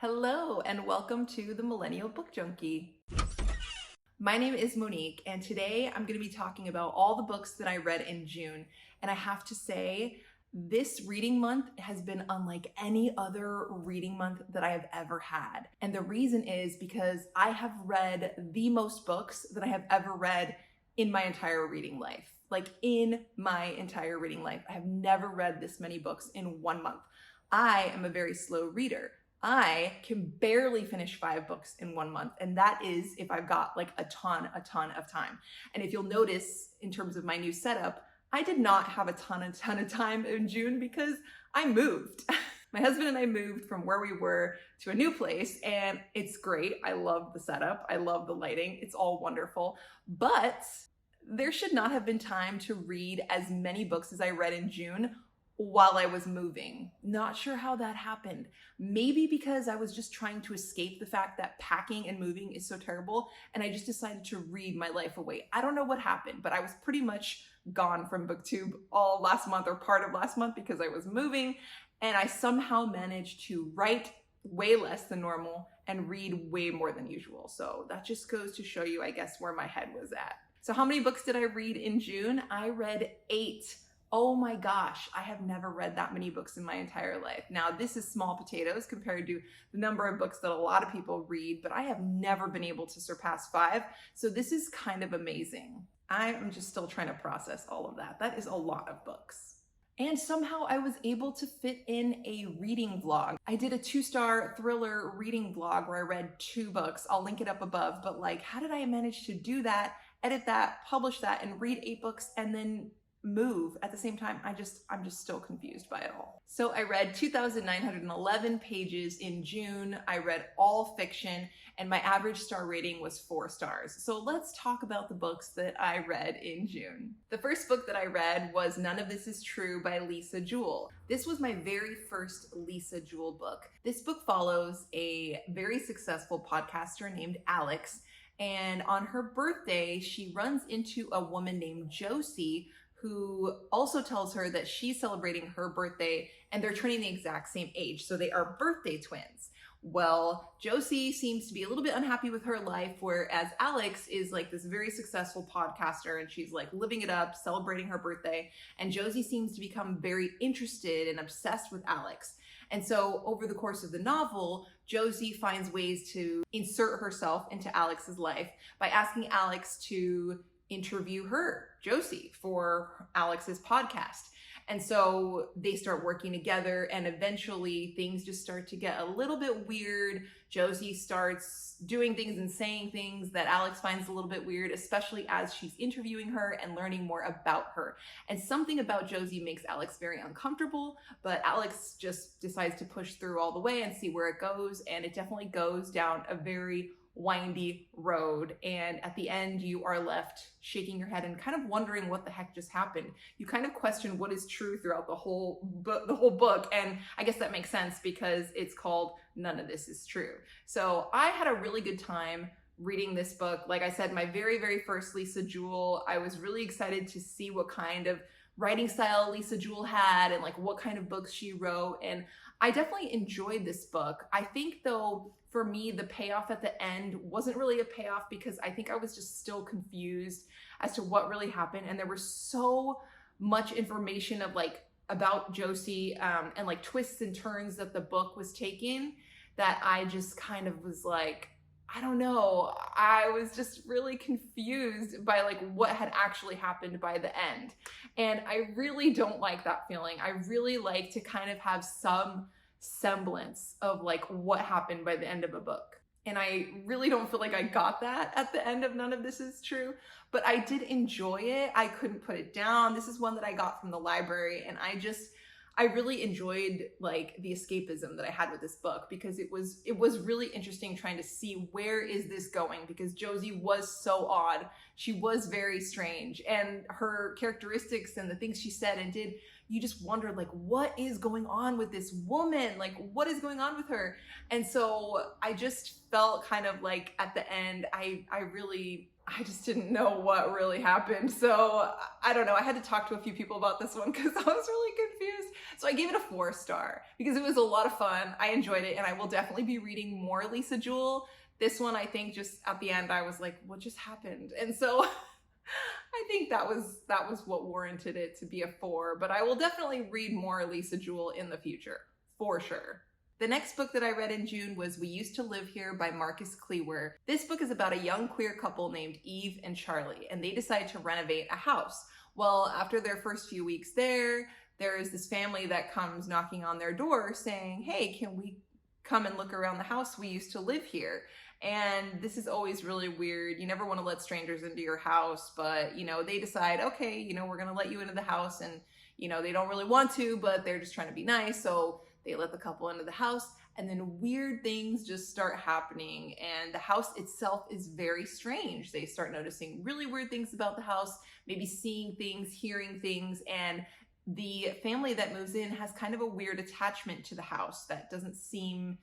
Hello and welcome to the Millennial Book Junkie. My name is Monique and today I'm going to be talking about all the books that I read in June. And I have to say, this reading month has been unlike any other reading month that I have ever had. And the reason is because I have read the most books that I have ever read in my entire reading life. Like in my entire reading life, I have never read this many books in 1 month. I am a very slow reader. I can barely finish 5 books in 1 month. And that is if I've got like a ton of time. And if you'll notice in terms of my new setup, I did not have a ton of time in June because I moved. My husband and I moved from where we were to a new place and it's great. I love the setup. I love the lighting. It's all wonderful. But there should not have been time to read as many books as I read in June while I was moving. Not sure how that happened. Maybe because I was just trying to escape the fact that packing and moving is so terrible and I just decided to read my life away. I don't know what happened, but I was pretty much gone from BookTube all last month or part of last month because I was moving, and I somehow managed to write way less than normal and read way more than usual. So that just goes to show you, I guess, where my head was at. So how many books did I read in June? I read 8. Oh my gosh, I have never read that many books in my entire life. Now, this is small potatoes compared to the number of books that a lot of people read, but I have never been able to surpass 5. So this is kind of amazing. I am just still trying to process all of that. That is a lot of books. And somehow I was able to fit in a reading vlog. I did a 2-star thriller reading vlog where I read 2 books. I'll link it up above, but like, how did I manage to do that, edit that, publish that, and read 8 books and then move at the same time? I'm just still confused by it all. So I read 2,911 pages in June. I read all fiction and my average star rating was 4 stars. So let's talk about the books that I read in June. The first book that I read was None of This Is True by Lisa Jewell. This was my very first Lisa Jewell book. This book follows a very successful podcaster named Alex, and on her birthday, she runs into a woman named Josie who also tells her that she's celebrating her birthday and they're turning the exact same age. So they are birthday twins. Well, Josie seems to be a little bit unhappy with her life, whereas Alex is like this very successful podcaster and she's like living it up, celebrating her birthday. And Josie seems to become very interested and obsessed with Alex. And so over the course of the novel, Josie finds ways to insert herself into Alex's life by asking Alex to interview her, Josie, for Alex's podcast. And so they start working together and eventually things just start to get a little bit weird. Josie starts doing things and saying things that Alex finds a little bit weird, especially as she's interviewing her and learning more about her. And something about Josie makes Alex very uncomfortable, but Alex just decides to push through all the way and see where it goes. And it definitely goes down a very windy road, and at the end you are left shaking your head and kind of wondering what the heck just happened. You kind of question what is true throughout the whole book, and I guess that makes sense because it's called None of This Is True. So I had a really good time reading this book. Like I said, my very first Lisa Jewell. I was really excited to see what kind of writing style Lisa Jewell had and like what kind of books she wrote, and I definitely enjoyed this book. I think though, for me, the payoff at the end wasn't really a payoff because I think I was just still confused as to what really happened. And there was so much information of like about Josie and like twists and turns that the book was taking that I just kind of was like, I don't know. I was just really confused by like what had actually happened by the end. And I really don't like that feeling. I really like to kind of have some semblance of like what happened by the end of a book. And I really don't feel like I got that at the end of None of This Is True, but I did enjoy it. I couldn't put it down. This is one that I got from the library, and I really enjoyed like the escapism that I had with this book because it was really interesting trying to see where is this going, because Josie was so odd. She was very strange, and her characteristics and the things she said and did, you just wondered, like, what is going on with this woman? Like, what is going on with her? And so I just felt kind of like at the end, I just didn't know what really happened. So I don't know. I had to talk to a few people about this one because I was really confused. So I gave it a 4-star because it was a lot of fun. I enjoyed it, and I will definitely be reading more Lisa Jewell. This one, I think, just at the end, I was like, what just happened? And so I think that was what warranted it to be a 4, but I will definitely read more Lisa Jewell in the future, for sure. The next book that I read in June was We Used to Live Here by Marcus Klewer. This book is about a young queer couple named Eve and Charlie, and they decide to renovate a house. Well, after their first few weeks there is this family that comes knocking on their door saying, hey, can we come and look around the house? We used to live here. And this is always really weird. You never want to let strangers into your house, but, they decide, okay, we're going to let you into the house, and, they don't really want to, but they're just trying to be nice. So they let the couple into the house, and then weird things just start happening, and the house itself is very strange. They start noticing really weird things about the house, maybe seeing things, hearing things, and the family that moves in has kind of a weird attachment to the house that doesn't seem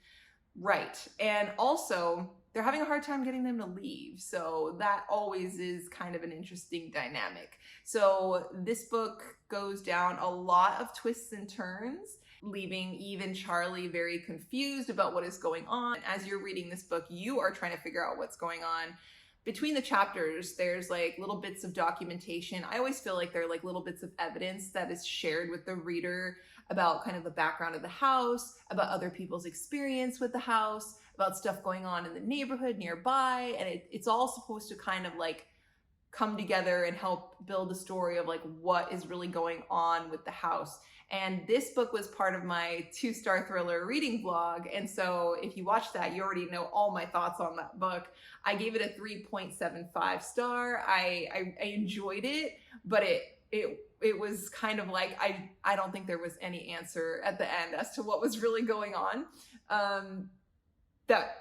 right. And also, they're having a hard time getting them to leave. So that always is kind of an interesting dynamic. So this book goes down a lot of twists and turns, leaving Eve and Charlie very confused about what is going on. As you're reading this book, you are trying to figure out what's going on. Between the chapters, there's like little bits of documentation. I always feel like they're like little bits of evidence that is shared with the reader about kind of the background of the house, about other people's experience with the house, about stuff going on in the neighborhood nearby. And it's all supposed to kind of like come together and help build the story of like what is really going on with the house. And this book was part of my 2-star thriller reading vlog. And so if you watch that, you already know all my thoughts on that book. I gave it a 3.75 star. I enjoyed it, but it was kind of like, I don't think there was any answer at the end as to what was really going on. That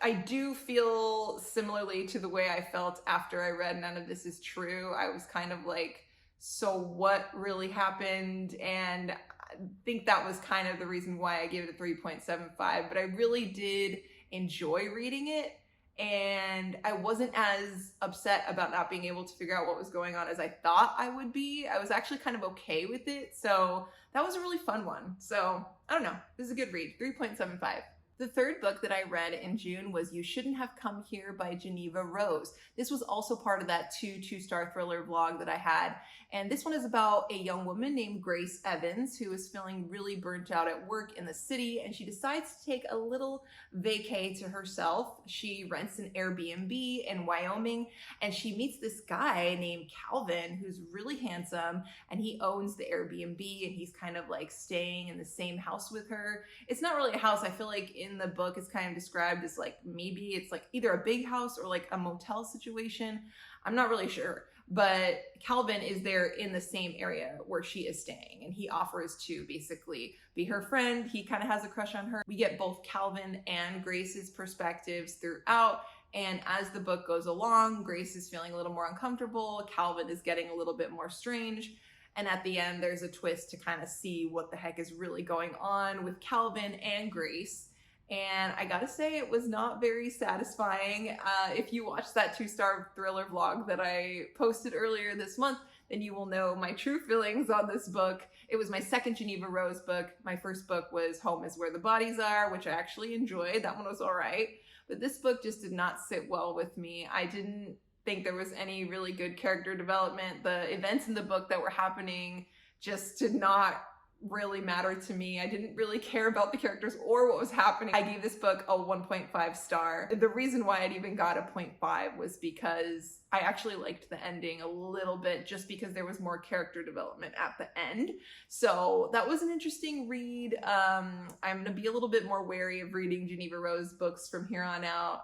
I do feel similarly to the way I felt after I read None of This Is True. I was kind of like, so what really happened? And I think that was kind of the reason why I gave it a 3.75, but I really did enjoy reading it. And I wasn't as upset about not being able to figure out what was going on as I thought I would be. I was actually kind of okay with it. So that was a really fun one. So I don't know, this is a good read, 3.75. The third book that I read in June was You Shouldn't Have Come Here by Geneva Rose. This was also part of that 2-star thriller vlog that I had. And this one is about a young woman named Grace Evans who is feeling really burnt out at work in the city, and she decides to take a little vacay to herself. She rents an Airbnb in Wyoming, and she meets this guy named Calvin who's really handsome, and he owns the Airbnb, and he's kind of like staying in the same house with her. It's not really a house. I feel like in the book it's kind of described as like, maybe it's like either a big house or like a motel situation. I'm not really sure. But Calvin is there in the same area where she is staying, and he offers to basically be her friend. He kind of has a crush on her. We get both Calvin and Grace's perspectives throughout, and as the book goes along, Grace is feeling a little more uncomfortable. Calvin is getting a little bit more strange, and at the end there's a twist to kind of see what the heck is really going on with Calvin and Grace. And I gotta say, it was not very satisfying. If you watched that 2-star thriller vlog that I posted earlier this month, then you will know my true feelings on this book. It was my second Geneva Rose book. My first book was Home is Where the Bodies Are, which I actually enjoyed. That one was all right. But this book just did not sit well with me. I didn't think there was any really good character development. The events in the book that were happening just did not really mattered to me. I didn't really care about the characters or what was happening. I gave this book a 1.5 star. The reason why I'd even got a 0.5 was because I actually liked the ending a little bit, just because there was more character development at the end. So that was an interesting read. I'm gonna be a little bit more wary of reading Geneva Rose books from here on out.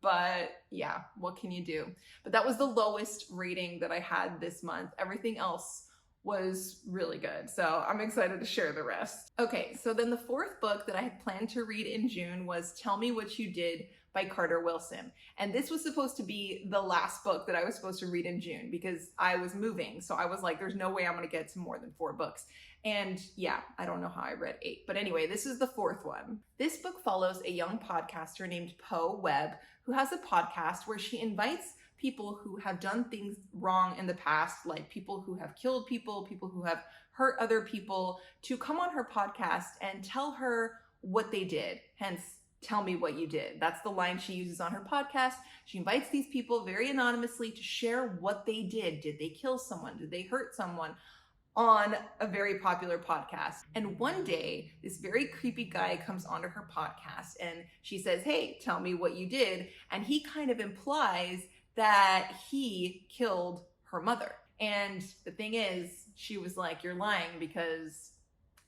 But yeah, what can you do? But that was the lowest rating that I had this month. Everything else was really good. So I'm excited to share the rest. Okay, so then the fourth book that I had planned to read in June was Tell Me What You Did by Carter Wilson. And this was supposed to be the last book that I was supposed to read in June because I was moving. So I was like, there's no way I'm gonna get to more than 4 books. And yeah, I don't know how I read 8. But anyway, this is the fourth one. This book follows a young podcaster named Poe Webb, who has a podcast where she invites people who have done things wrong in the past, like people who have killed people, people who have hurt other people, to come on her podcast and tell her what they did. Hence, tell me what you did. That's the line she uses on her podcast. She invites these people very anonymously to share what they did. Did they kill someone? Did they hurt someone? On a very popular podcast. And one day, this very creepy guy comes onto her podcast and she says, hey, tell me what you did. And he kind of implies that he killed her mother. And the thing is, she was like, you're lying because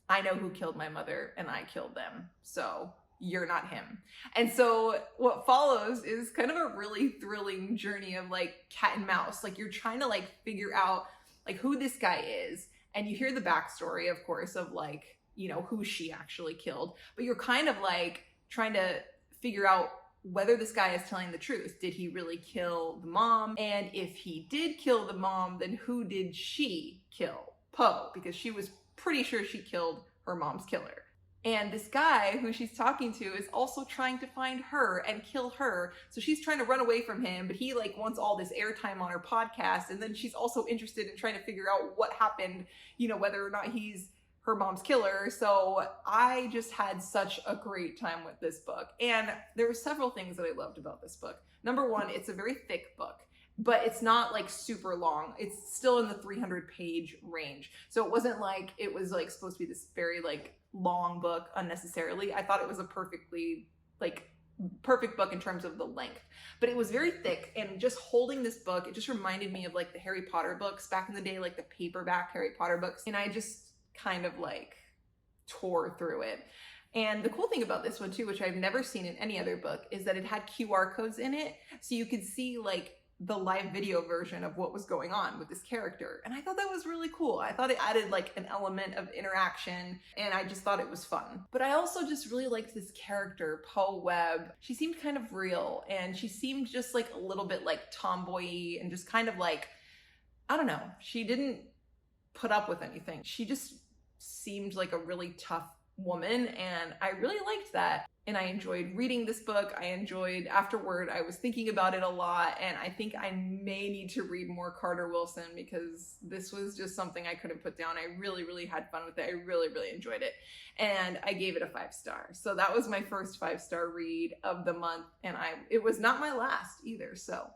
I know who killed my mother and I killed them. So you're not him. And so what follows is kind of a really thrilling journey of like cat and mouse. Like you're trying to like figure out like who this guy is. And you hear the backstory, of course, of like, you know, who she actually killed. But you're kind of like trying to figure out whether this guy is telling the truth. Did he really kill the mom? And if he did kill the mom, then who did she kill? Poe, because she was pretty sure she killed her mom's killer. And this guy who she's talking to is also trying to find her and kill her. So she's trying to run away from him, but he like wants all this airtime on her podcast. And then she's also interested in trying to figure out what happened, you know, whether or not he's her mom's killer. So I just had such a great time with this book. And there were several things that I loved about this book. Number one, it's a very thick book, but it's not like super long. It's still in the 300-page range. So it wasn't like it was like supposed to be this very like long book unnecessarily. I thought it was a perfect book in terms of the length, but it was very thick. And just holding this book, it just reminded me of like the Harry Potter books back in the day, like the paperback Harry Potter books. And I just kind of like tore through it. And the cool thing about this one too, which I've never seen in any other book, is that it had QR codes in it. So you could see like the live video version of what was going on with this character. And I thought that was really cool. I thought it added like an element of interaction and I just thought it was fun. But I also just really liked this character, Poe Webb. She seemed kind of real and she seemed just like a little bit like tomboy and just kind of like, I don't know, she didn't put up with anything. She just seemed like a really tough woman and I really liked that. And I enjoyed reading this book. I enjoyed afterward, I was thinking about it a lot and I think I may need to read more Carter Wilson because this was just something I couldn't put down. I really, really had fun with it. I really, really enjoyed it. And I gave it a 5-star. So that was my first 5-star read of the month and it was not my last either. So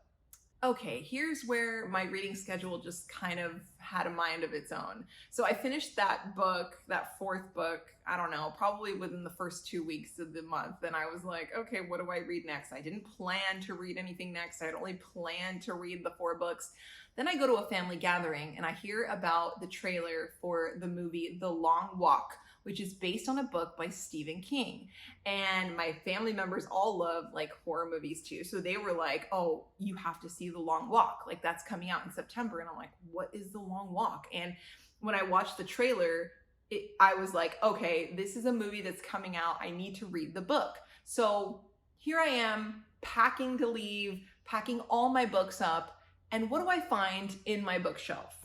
okay, here's where my reading schedule just kind of had a mind of its own. So I finished that book, that fourth book, I don't know, probably within the first 2 weeks of the month. And I was like, okay, what do I read next? I didn't plan to read anything next. I had only planned to read the 4 books. Then I go to a family gathering and I hear about the trailer for the movie The Long Walk, which is based on a book by Stephen King. And my family members all love like horror movies too. So they were like, oh, you have to see The Long Walk. Like that's coming out in September. And I'm like, what is The Long Walk? And when I watched the trailer, I was like, okay, this is a movie that's coming out. I need to read the book. So here I am packing to leave, packing all my books up. And what do I find in my bookshelf?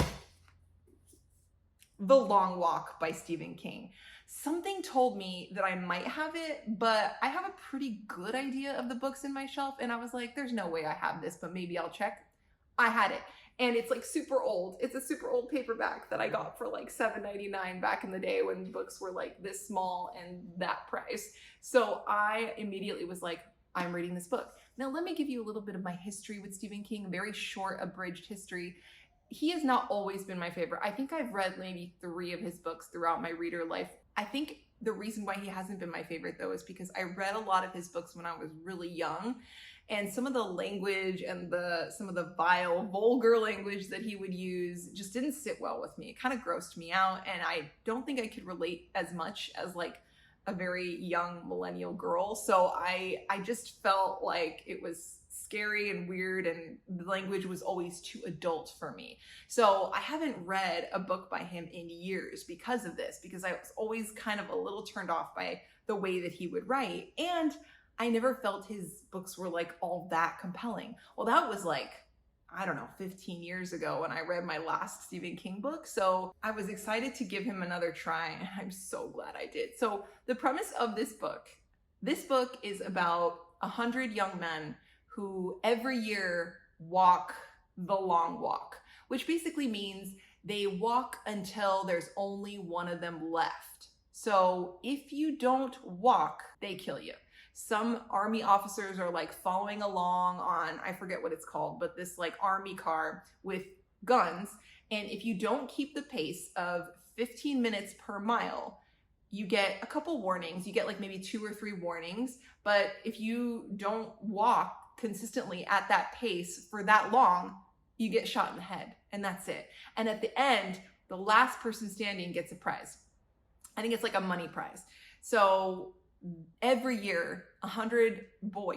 The Long Walk by Stephen King. Something told me that I might have it, but I have a pretty good idea of the books in my shelf. And I was like, there's no way I have this, but maybe I'll check. I had it. And it's like super old. It's a super old paperback that I got for like $7.99 back in the day when books were like this small and that price. So I immediately was like, I'm reading this book. Now let me give you a little bit of my history with Stephen King, a very short abridged history. He has not always been my favorite. I think I've read maybe 3 of his books throughout my reader life. I think the reason why he hasn't been my favorite though is because I read a lot of his books when I was really young. And some of the language and some of the vile, vulgar language that he would use just didn't sit well with me. It kind of grossed me out. And I don't think I could relate as much as like a very young millennial girl. So I just felt like it was scary and weird, and the language was always too adult for me. So I haven't read a book by him in years because of this, because I was always kind of a little turned off by the way that he would write. And I never felt his books were like all that compelling. Well, that was like, I don't know, 15 years ago when I read my last Stephen King book. So I was excited to give him another try, and I'm so glad I did. So the premise of this book is about 100 young men who every year walk the long walk, which basically means they walk until there's only one of them left. So if you don't walk, they kill you. Some army officers are like following along on, I forget what it's called, but this like army car with guns. And if you don't keep the pace of 15 minutes per mile, you get a couple warnings. You get like maybe 2 or 3 warnings. But if you don't walk consistently at that pace for that long, you get shot in the head, and that's it. And at the end, the last person standing gets a prize. I think it's like a money prize. So every year, 100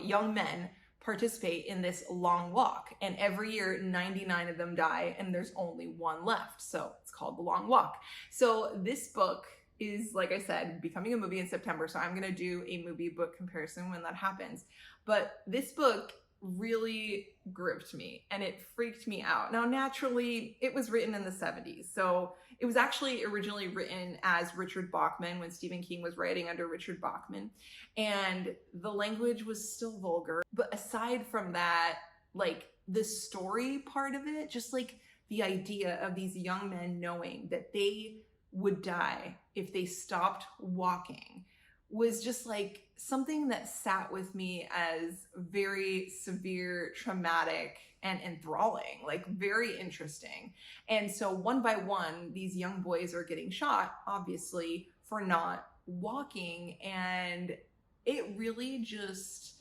young men participate in this long walk, and every year 99 of them die and there's only one left. So it's called The Long Walk. So this book is, like I said, becoming a movie in September. So I'm going to do a movie book comparison when that happens. But this book really gripped me and it freaked me out. Now, naturally, it was written in the 70s. So it was actually originally written as Richard Bachman when Stephen King was writing under Richard Bachman. And the language was still vulgar. But aside from that, like the story part of it, just like the idea of these young men knowing that they would die if they stopped walking was just like something that sat with me as very severe, traumatic, and enthralling, like very interesting. And so one by one, these young boys are getting shot, obviously, for not walking. And it really just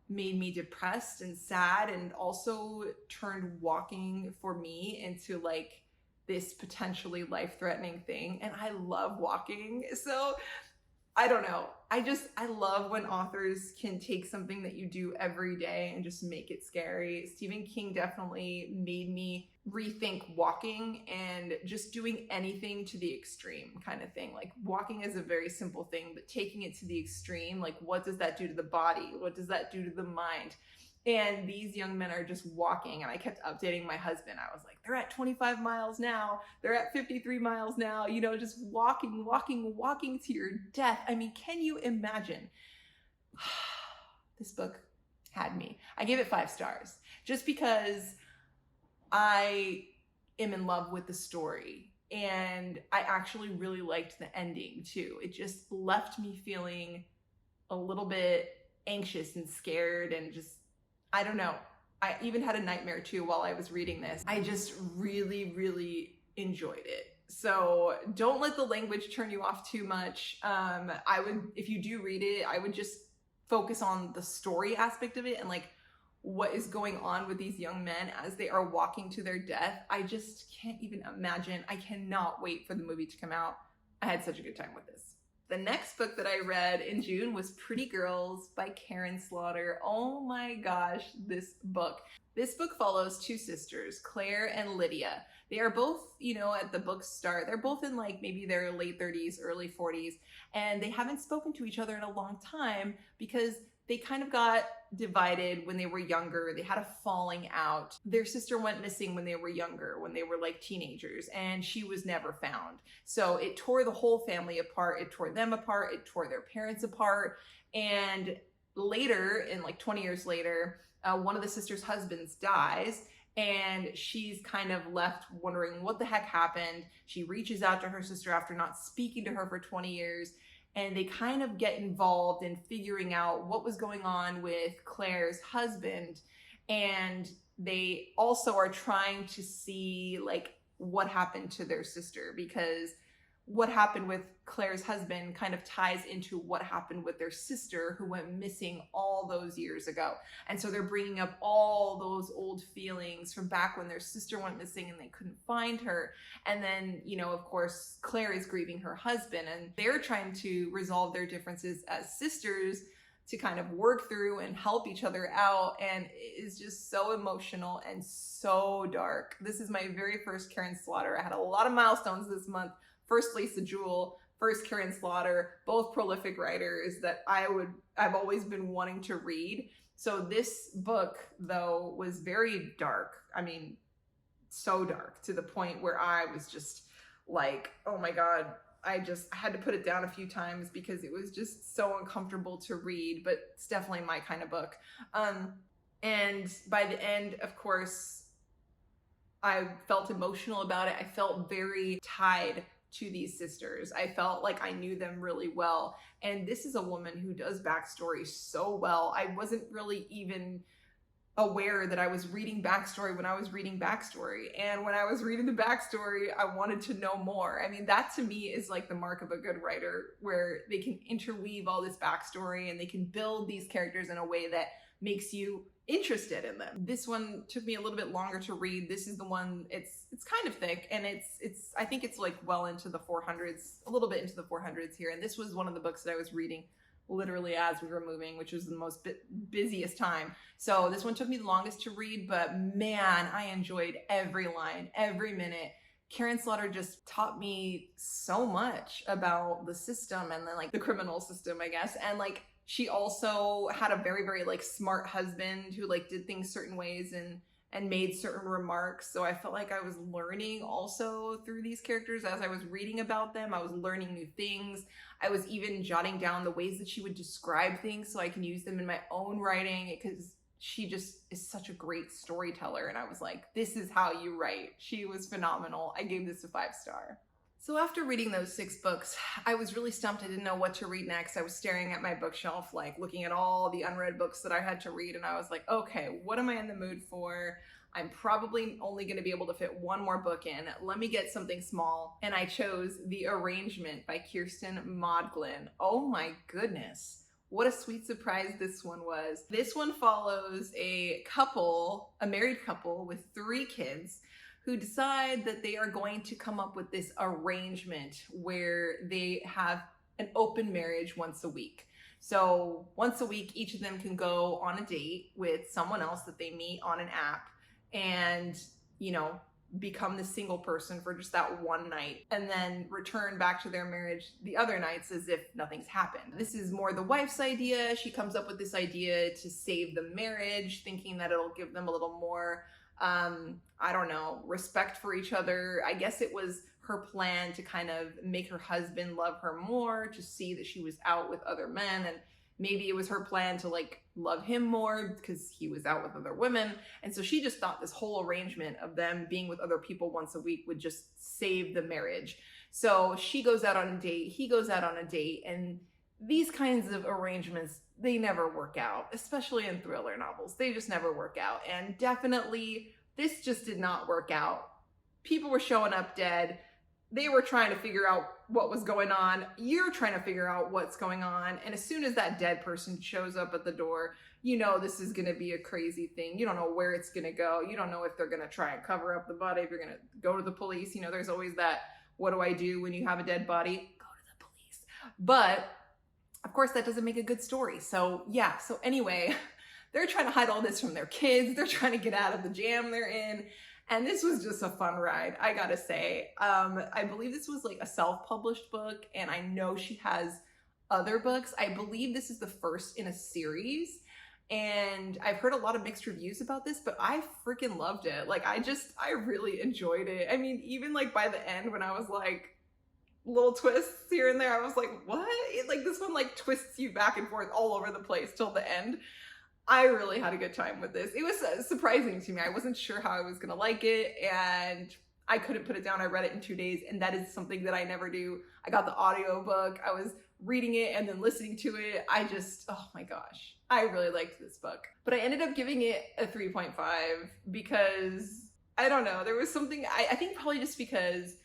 made me depressed and sad, and also turned walking for me into like this potentially life-threatening thing. And I love walking. So I don't know. I love when authors can take something that you do every day and just make it scary. Stephen King definitely made me rethink walking and just doing anything to the extreme kind of thing. Like walking is a very simple thing, but taking it to the extreme, like what does that do to the body? What does that do to the mind? And these young men are just walking, and I kept updating my husband. I was like, they're at 25 miles now. They're at 53 miles now, you know, just walking to your death. I mean, can you imagine? This book had me. I gave it 5 stars just because I am in love with the story. And I actually really liked the ending too. It just left me feeling a little bit anxious and scared, and just, I don't know. I even had a nightmare too while I was reading this. I just really, really enjoyed it. So don't let the language turn you off too much. I would, if you do read it, I would just focus on the story aspect of it and like what is going on with these young men as they are walking to their death. I just can't even imagine. I cannot wait for the movie to come out. I had such a good time with this. The next book that I read in June was Pretty Girls by Karen Slaughter. Oh my gosh, this book. This book follows 2 sisters, Claire and Lydia. They are both, you know, at the book start, they're both in like maybe their late 30s, early 40s, and they haven't spoken to each other in a long time because they kind of got divided when they were younger. They had a falling out. Their sister went missing when they were younger, when they were like teenagers, and she was never found. So it tore the whole family apart. It tore them apart. It tore their parents apart. And later, in like 20 years later, one of the sisters' husbands dies, and she's kind of left wondering what the heck happened. She reaches out to her sister after not speaking to her for 20 years. And they kind of get involved in figuring out what was going on with Claire's husband. And they also are trying to see like what happened to their sister, because what happened with Claire's husband kind of ties into what happened with their sister who went missing all those years ago. And so they're bringing up all those old feelings from back when their sister went missing and they couldn't find her. And then, you know, of course, Claire is grieving her husband and they're trying to resolve their differences as sisters to kind of work through and help each other out. And it is just so emotional and so dark. This is my very first Karen Slaughter. I had a lot of milestones this month. First Lisa Jewell, first Karen Slaughter, both prolific writers that I've always been wanting to read. So this book, though, was very dark. I mean, so dark to the point where I was just like, oh my God, I had to put it down a few times because it was just so uncomfortable to read, but it's definitely my kind of book. And by the end, of course, I felt emotional about it. I felt very tied to these sisters. I felt like I knew them really well. And this is a woman who does backstory so well. I wasn't really even aware that I was reading backstory when I was reading backstory. And when I was reading the backstory, I wanted to know more. I mean, that to me is like the mark of a good writer, where they can interweave all this backstory and they can build these characters in a way that makes you interested in them. This one took me a little bit longer to read. This is the one, it's kind of thick, and it's I think it's like well into the 400s, a little bit into the 400s here. And this was one of the books that I was reading literally as we were moving, which was the most busiest time. So this one took me the longest to read, but man, I enjoyed every line, every minute. Karen Slaughter just taught me so much about the system and then like the criminal system, I guess. And like, she also had a very, very like smart husband who like did things certain ways and made certain remarks. So I felt like I was learning also through these characters as I was reading about them. I was learning new things. I was even jotting down the ways that she would describe things so I can use them in my own writing, because she just is such a great storyteller. And I was like, this is how you write. She was phenomenal. I gave this a 5-star. So after reading those 6 books, I was really stumped. I didn't know what to read next. I was staring at my bookshelf, like looking at all the unread books that I had to read. And I was like, okay, what am I in the mood for? I'm probably only going to be able to fit one more book in. Let me get something small. And I chose The Arrangement by Kirsten Modglin. Oh my goodness. What a sweet surprise this one was. This one follows a couple, a married couple with 3 kids, who decide that they are going to come up with this arrangement where they have an open marriage once a week. So once a week, each of them can go on a date with someone else that they meet on an app and, you know, become the single person for just that one night and then return back to their marriage the other nights as if nothing's happened. This is more the wife's idea. She comes up with this idea to save the marriage, thinking that it'll give them a little more I don't know, respect for each other. I guess it was her plan to kind of make her husband love her more, to see that she was out with other men, and maybe it was her plan to like love him more because he was out with other women. And so she just thought this whole arrangement of them being with other people once a week would just save the marriage. So she goes out on a date, he goes out on a date, and these kinds of arrangements, they never work out, especially in thriller novels. They just never work out. And definitely, this just did not work out. People were showing up dead. They were trying to figure out what was going on. You're trying to figure out what's going on. And as soon as that dead person shows up at the door, you know this is going to be a crazy thing. You don't know where it's going to go. You don't know if they're going to try and cover up the body, if you're going to go to the police. You know, there's always that, what do I do when you have a dead body? Go to the police. But of course, that doesn't make a good story. So yeah, so anyway, they're trying to hide all this from their kids. They're trying to get out of the jam they're in. And this was just a fun ride, I gotta say. I believe this was like a self-published book, and I know she has other books. I believe this is the first in a series. And I've heard a lot of mixed reviews about this, but I freaking loved it. Like, I really enjoyed it. I mean, even like by the end when I was like, little twists here and there, I was like, what? Like this one like twists you back and forth all over the place till the end. I really had a good time with this. It was surprising to me. I wasn't sure how I was gonna like it, and I couldn't put it down. I read it in 2 days, and that is something that I never do. I got the audiobook. I was reading it and then listening to it. Oh my gosh, I really liked this book. But I ended up giving it a 3.5 because, I don't know, there was something, I think probably just because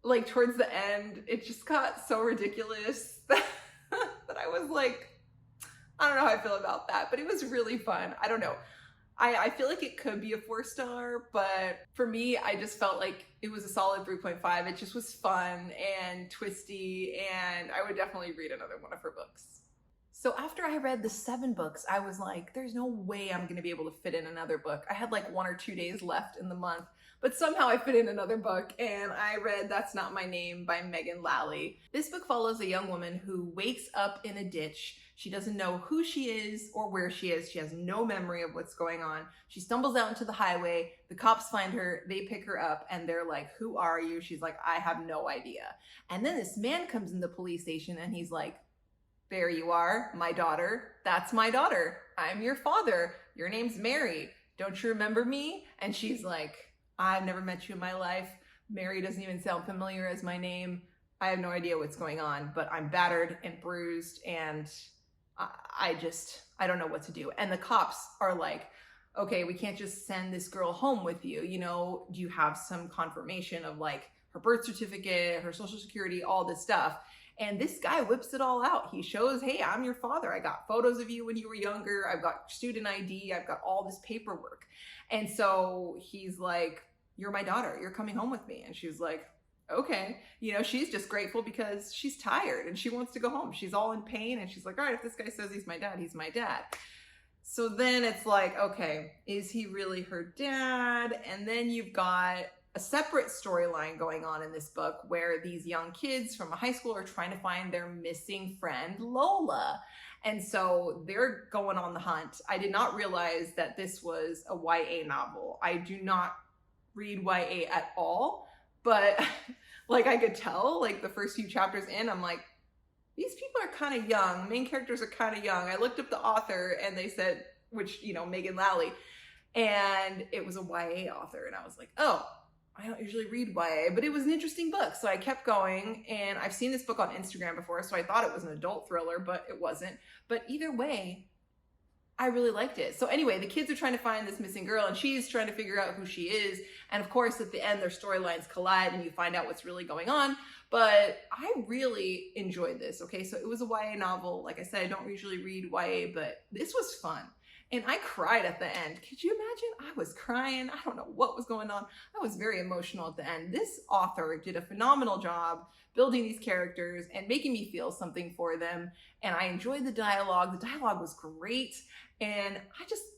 like towards the end, it just got so ridiculous that I was like, I don't know how I feel about that, but it was really fun. I don't know. I feel like it could be a 4-star, but for me, I just felt like it was a solid 3.5. It just was fun and twisty, and I would definitely read another one of her books. So after I read the 7 books, I was like, there's no way I'm going to be able to fit in another book. I had like 1 or 2 days left in the month, but somehow I fit in another book, and I read That's Not My Name by Megan Lally. This book follows a young woman who wakes up in a ditch. She doesn't know who she is or where she is. She has no memory of what's going on. She stumbles out into the highway. The cops find her. They pick her up and they're like, who are you? She's like, I have no idea. And then this man comes in the police station and he's like, there you are, my daughter. That's my daughter. I'm your father. Your name's Mary. Don't you remember me? And she's like, I've never met you in my life. Mary doesn't even sound familiar as my name. I have no idea what's going on, but I'm battered and bruised and I don't know what to do. And the cops are like, okay, we can't just send this girl home with you. You know, do you have some confirmation of like her birth certificate, her social security, all this stuff? And this guy whips it all out. He shows, hey, I'm your father. I got photos of you when you were younger. I've got student ID. I've got all this paperwork. And so he's like, you're my daughter. You're coming home with me. And she's like, okay. You know, she's just grateful because she's tired and she wants to go home. She's all in pain. And she's like, all right, if this guy says he's my dad, he's my dad. So then it's like, okay, is he really her dad? And then you've got a separate storyline going on in this book where these young kids from a high school are trying to find their missing friend, Lola. And so they're going on the hunt. I did not realize that this was a YA novel. I do not read YA at all, but like I could tell, like the first few chapters in, I'm like, these people are kind of young. Main characters are kind of young. I looked up the author and they said, which, you know, Megan Lally, and it was a YA author. And I was like, oh, I don't usually read YA, but it was an interesting book. So I kept going, and I've seen this book on Instagram before, so I thought it was an adult thriller, but it wasn't. But either way, I really liked it. So anyway, the kids are trying to find this missing girl, and she's trying to figure out who she is. And of course, at the end, their storylines collide, and you find out what's really going on. But I really enjoyed this, okay? So it was a YA novel. Like I said, I don't usually read YA, but this was fun. And I cried at the end. Could you imagine? I was crying. I don't know what was going on. I was very emotional at the end. This author did a phenomenal job building these characters and making me feel something for them. And I enjoyed the dialogue. The dialogue was great. And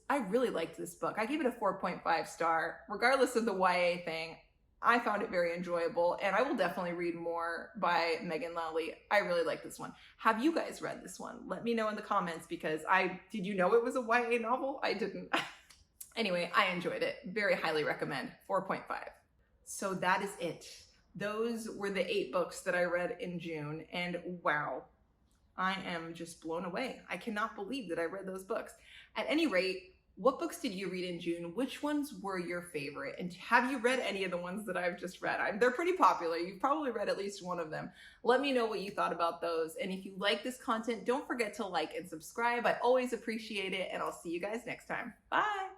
I really liked this book. I gave it a 4.5 star. Regardless of the YA thing, I found it very enjoyable, and I will definitely read more by Megan Lally. I really like this one. Have you guys read this one? Let me know in the comments, because did you know it was a YA novel? I didn't. Anyway, I enjoyed it. Very highly recommend. 4.5. So that is it. Those were the 8 books that I read in June, and wow, I am just blown away. I cannot believe that I read those books. At any rate, what books did you read in June? Which ones were your favorite? And have you read any of the ones that I've just read? They're pretty popular. You've probably read at least one of them. Let me know what you thought about those. And if you like this content, don't forget to like and subscribe. I always appreciate it. And I'll see you guys next time. Bye.